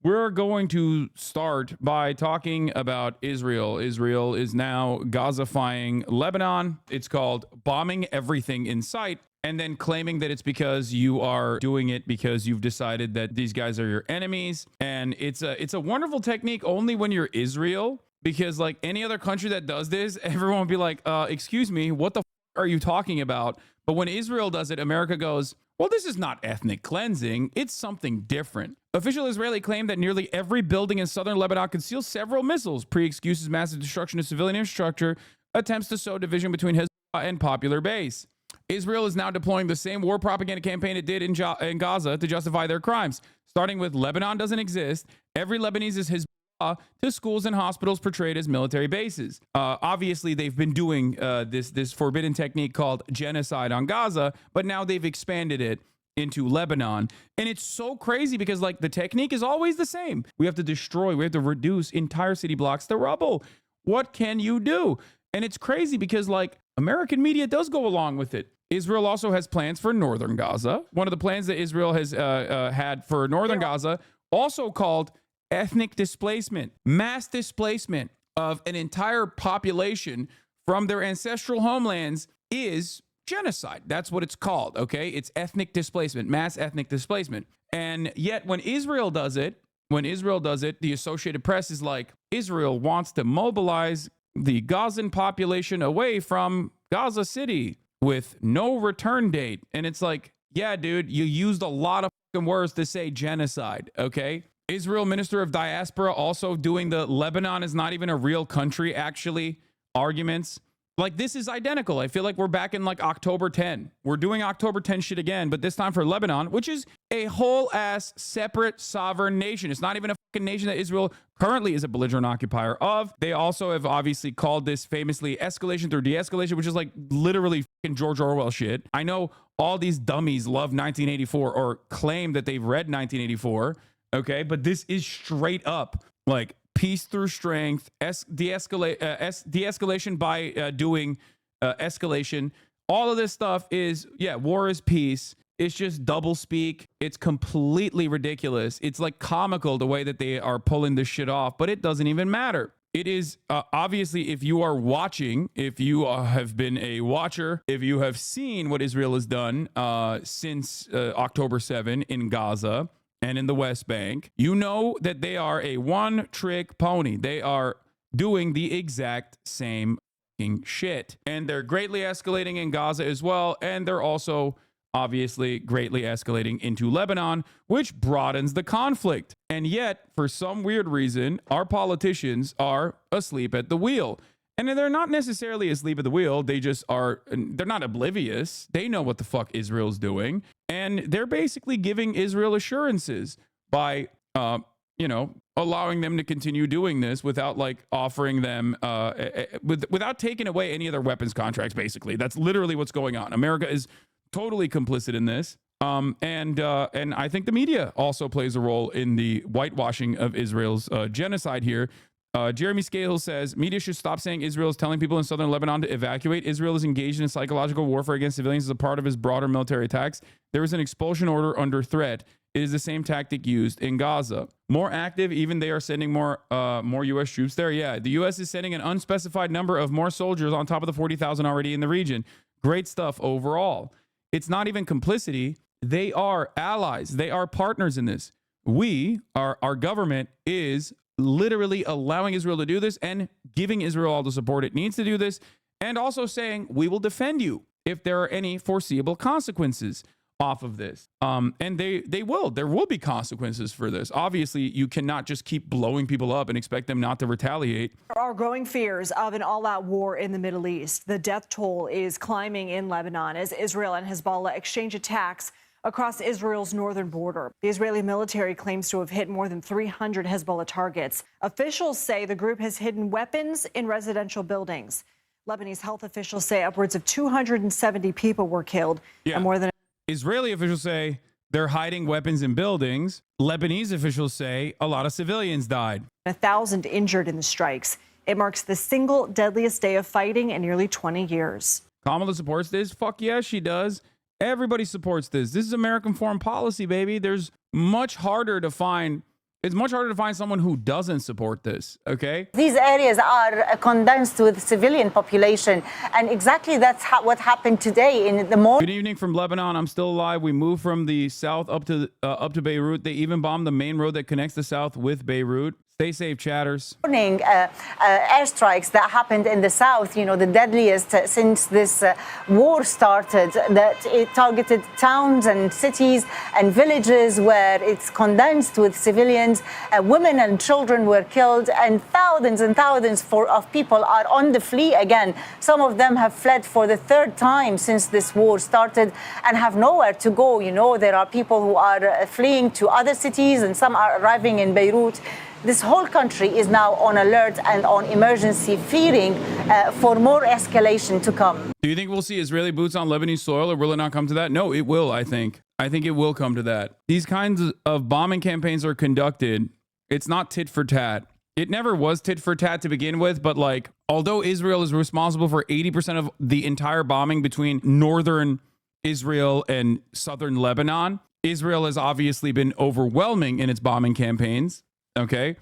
We're going to start by talking about Israel. Israel is now Gazifying Lebanon. It's called bombing everything in sight, and then claiming that it's because you are doing it because you've decided that these guys are your enemies. And it's a wonderful technique only when you're Israel, because like any other country that does this, everyone will be like, excuse me, what the are you talking about? But when Israel does it, America goes, well, this is not ethnic cleansing. It's something different. Official Israeli claimed that nearly every building in southern Lebanon conceals several missiles. Pre-excuses massive destruction of civilian infrastructure, attempts to sow division between Hezbollah and popular base. Israel is now deploying the same war propaganda campaign it did in Gaza to justify their crimes. Starting with Lebanon doesn't exist. Every Lebanese is Hezbollah to schools and hospitals portrayed as military bases. Obviously, they've been doing this forbidden technique called genocide on Gaza, but now they've expanded it into Lebanon. And it's so crazy because like the technique is always the same. We have to destroy, we have to reduce entire city blocks to rubble. What can you do? And it's crazy because like American media does go along with it. Israel also has plans for northern Gaza. One of the plans that Israel has had for northern Gaza, also called ethnic displacement, mass displacement of an entire population from their ancestral homelands, is genocide. That's what it's called, okay? It's ethnic displacement, mass ethnic displacement. And yet when Israel does it, the Associated Press is like, Israel wants to mobilize the Gazan population away from Gaza City with no return date. And it's like, yeah, dude, you used a lot of fucking words to say genocide, okay? Israel Minister of Diaspora also doing the Lebanon is not even a real country, actually, arguments. Like, this is identical. I feel like we're back in like October 10. We're doing October 10 shit again, but this time for Lebanon, which is a whole ass separate sovereign nation. It's not even a fucking nation that Israel currently is a belligerent occupier of. They also have obviously called this famously escalation through de-escalation, which is like literally fucking George Orwell shit. I know all these dummies love 1984 or claim that they've read 1984. Okay, but this is straight up like peace through strength, de-escalation by doing escalation. All of this stuff is, yeah, war is peace. It's just double speak. It's completely ridiculous. It's like comical the way that they are pulling this shit off, but it doesn't even matter. It is obviously, if you are watching, if you have been a watcher, if you have seen what Israel has done since October 7 in Gaza, and in the West Bank, you know that they are a one-trick pony. They are doing the exact same shit. And they're greatly escalating in Gaza as well. And they're also obviously greatly escalating into Lebanon, which broadens the conflict. And yet, for some weird reason, our politicians are asleep at the wheel. And they're not necessarily asleep at the wheel. They just are, they're not oblivious. They know what the fuck Israel's doing. And they're basically giving Israel assurances by, allowing them to continue doing this without like offering them, without taking away any of their weapons contracts, basically. That's literally what's going on. America is totally complicit in this. And I think the media also plays a role in the whitewashing of Israel's genocide here. Jeremy Scales says, media should stop saying Israel is telling people in southern Lebanon to evacuate. Israel is engaged in psychological warfare against civilians as a part of his broader military attacks. There is an expulsion order under threat. It is the same tactic used in Gaza. More active, even they are sending more U.S. troops there. Yeah, the U.S. is sending an unspecified number of more soldiers on top of the 40,000 already in the region. Great stuff overall. It's not even complicity. They are allies. They are partners in this. Our government is literally allowing Israel to do this and giving Israel all the support it needs to do this, and also saying we will defend you if there are any foreseeable consequences off of this. And there will be consequences for this. Obviously, you cannot just keep blowing people up and expect them not to retaliate. There are growing fears of an all-out war in the Middle East. The death toll is climbing in Lebanon as Israel and Hezbollah exchange attacks across Israel's northern border. The Israeli military claims to have hit more than 300 Hezbollah targets. Officials say the group has hidden weapons in residential buildings. Lebanese health officials say upwards of 270 people were killed. Yeah. And more than Israeli officials say they're hiding weapons in buildings. Lebanese officials say a lot of civilians died. 1,000 injured in the strikes. It marks the single deadliest day of fighting in nearly 20 years. Kamala supports this. Fuck yeah, she does. Everybody supports this. This is American foreign policy, baby. There's much harder to find It's much harder to find someone who doesn't support this, okay? These areas are condensed with civilian population, and exactly that's what happened today in the morning. Good evening from Lebanon. I'm still alive. We moved from the south up to Beirut. They even bombed the main road that connects the south with Beirut. Stay safe, chatters. Airstrikes that happened in the south, you know, the deadliest since this war started, that it targeted towns and cities and villages where it's condensed with civilians. Women and children were killed, and thousands of people are on the flee again. Some of them have fled for the third time since this war started and have nowhere to go. You know, there are people who are fleeing to other cities, and some are arriving in Beirut. This whole country is now on alert and on emergency, fearing for more escalation to come. Do you think we'll see Israeli boots on Lebanese soil, or will it not come to that? No, it will, I think. I think it will come to that. These kinds of bombing campaigns are conducted. It's not tit for tat. It never was tit for tat to begin with, but like, although Israel is responsible for 80% of the entire bombing between northern Israel and southern Lebanon, Israel has obviously been overwhelming in its bombing campaigns. Okay.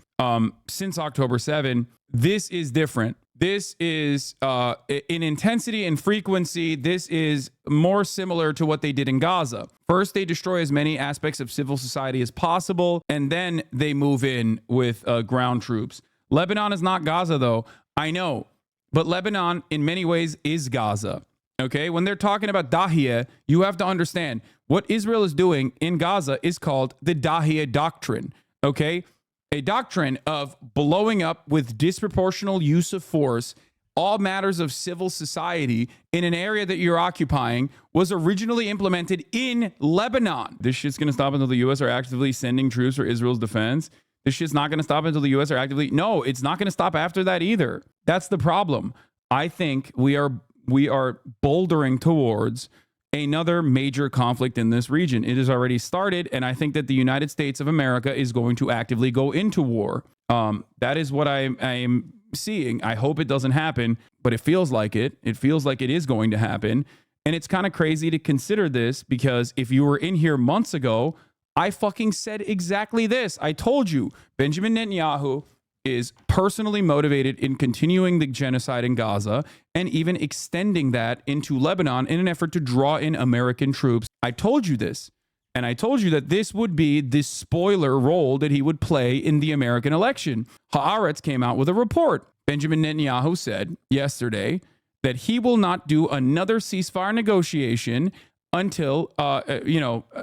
Since October 7, this is different. This is in intensity and frequency. This is more similar to what they did in Gaza. First, they destroy as many aspects of civil society as possible, and then they move in with ground troops. Lebanon is not Gaza, though. I know, but Lebanon in many ways is Gaza. Okay. When they're talking about Dahiyeh, you have to understand what Israel is doing in Gaza is called the Dahiyeh Doctrine. Okay. A doctrine of blowing up with disproportional use of force all matters of civil society in an area that you're occupying was originally implemented in Lebanon. This shit's going to stop until the U.S. are actively sending troops for Israel's defense. This shit's not going to stop until the U.S. are actively... No, it's not going to stop after that either. That's the problem. I think we are bouldering towards another major conflict in this region. It has already started, and I think that the United States of America is going to actively go into war. That is what I am seeing. I hope it doesn't happen, but it feels like it. It feels like it is going to happen. And it's kind of crazy to consider this, because if you were in here months ago, I fucking said exactly this. I told you Benjamin Netanyahu is personally motivated in continuing the genocide in Gaza and even extending that into Lebanon in an effort to draw in American troops. I told you this, and I told you that this would be the spoiler role that he would play in the American election. Haaretz came out with a report. Benjamin Netanyahu said yesterday that he will not do another ceasefire negotiation until,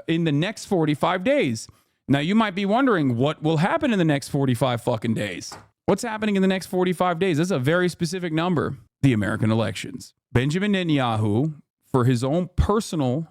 in the next 45 days. Now, you might be wondering what will happen in the next 45 fucking days. What's happening in the next 45 days? That's a very specific number. The American elections. Benjamin Netanyahu, for his own personal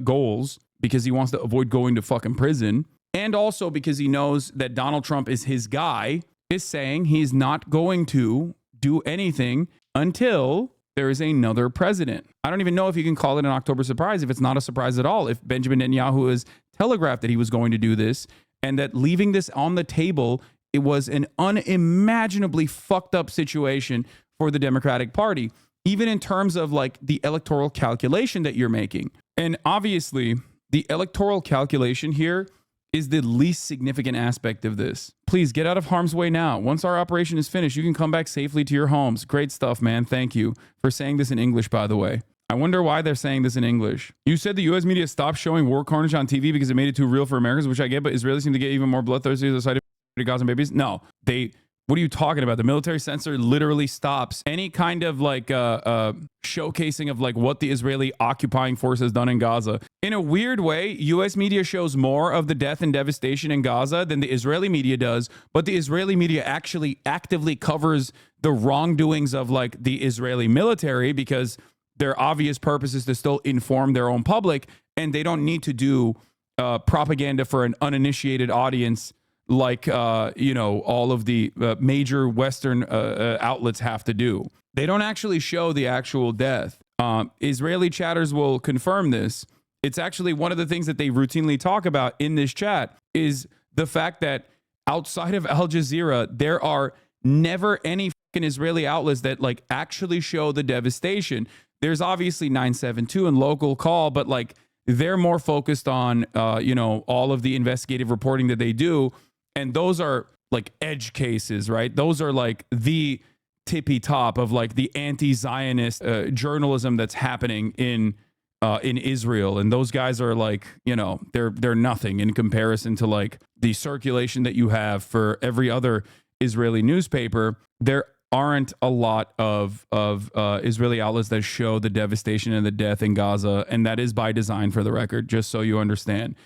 goals, because he wants to avoid going to fucking prison, and also because he knows that Donald Trump is his guy, is saying he's not going to do anything until there is another president. I don't even know if you can call it an October surprise, if it's not a surprise at all. If Benjamin Netanyahu has telegraphed that he was going to do this, and that leaving this on the table, it was an unimaginably fucked up situation for the Democratic Party, even in terms of like the electoral calculation that you're making. And obviously, the electoral calculation here is the least significant aspect of this. Please get out of harm's way now. Once our operation is finished, you can come back safely to your homes. Great stuff, man. Thank you for saying this in English, by the way. I wonder why they're saying this in English. You said the U.S. media stopped showing war carnage on TV because it made it too real for Americans, which I get, but Israelis seem to get even more bloodthirsty to the side of Gaza babies. No, what are you talking about? The military censor literally stops any kind of like showcasing of like what the Israeli occupying force has done in Gaza. In a weird way, U.S. media shows more of the death and devastation in Gaza than the Israeli media does, but the Israeli media actually actively covers the wrongdoings of like the Israeli military, because their obvious purpose is to still inform their own public, and they don't need to do propaganda for an uninitiated audience like, all of the major Western outlets have to do. They don't actually show the actual death. Israeli chatters will confirm this. It's actually one of the things that they routinely talk about in this chat is the fact that outside of Al Jazeera, there are never any fucking Israeli outlets that like actually show the devastation. There's obviously 972 and local call, but like they're more focused on, all of the investigative reporting that they do. And those are like edge cases, right? Those are like the tippy top of like the anti-Zionist journalism that's happening in Israel. And those guys are like, they're nothing in comparison to like the circulation that you have for every other Israeli newspaper. There aren't a lot of Israeli outlets that show the devastation and the death in Gaza, and that is by design, for the record, just so you understand.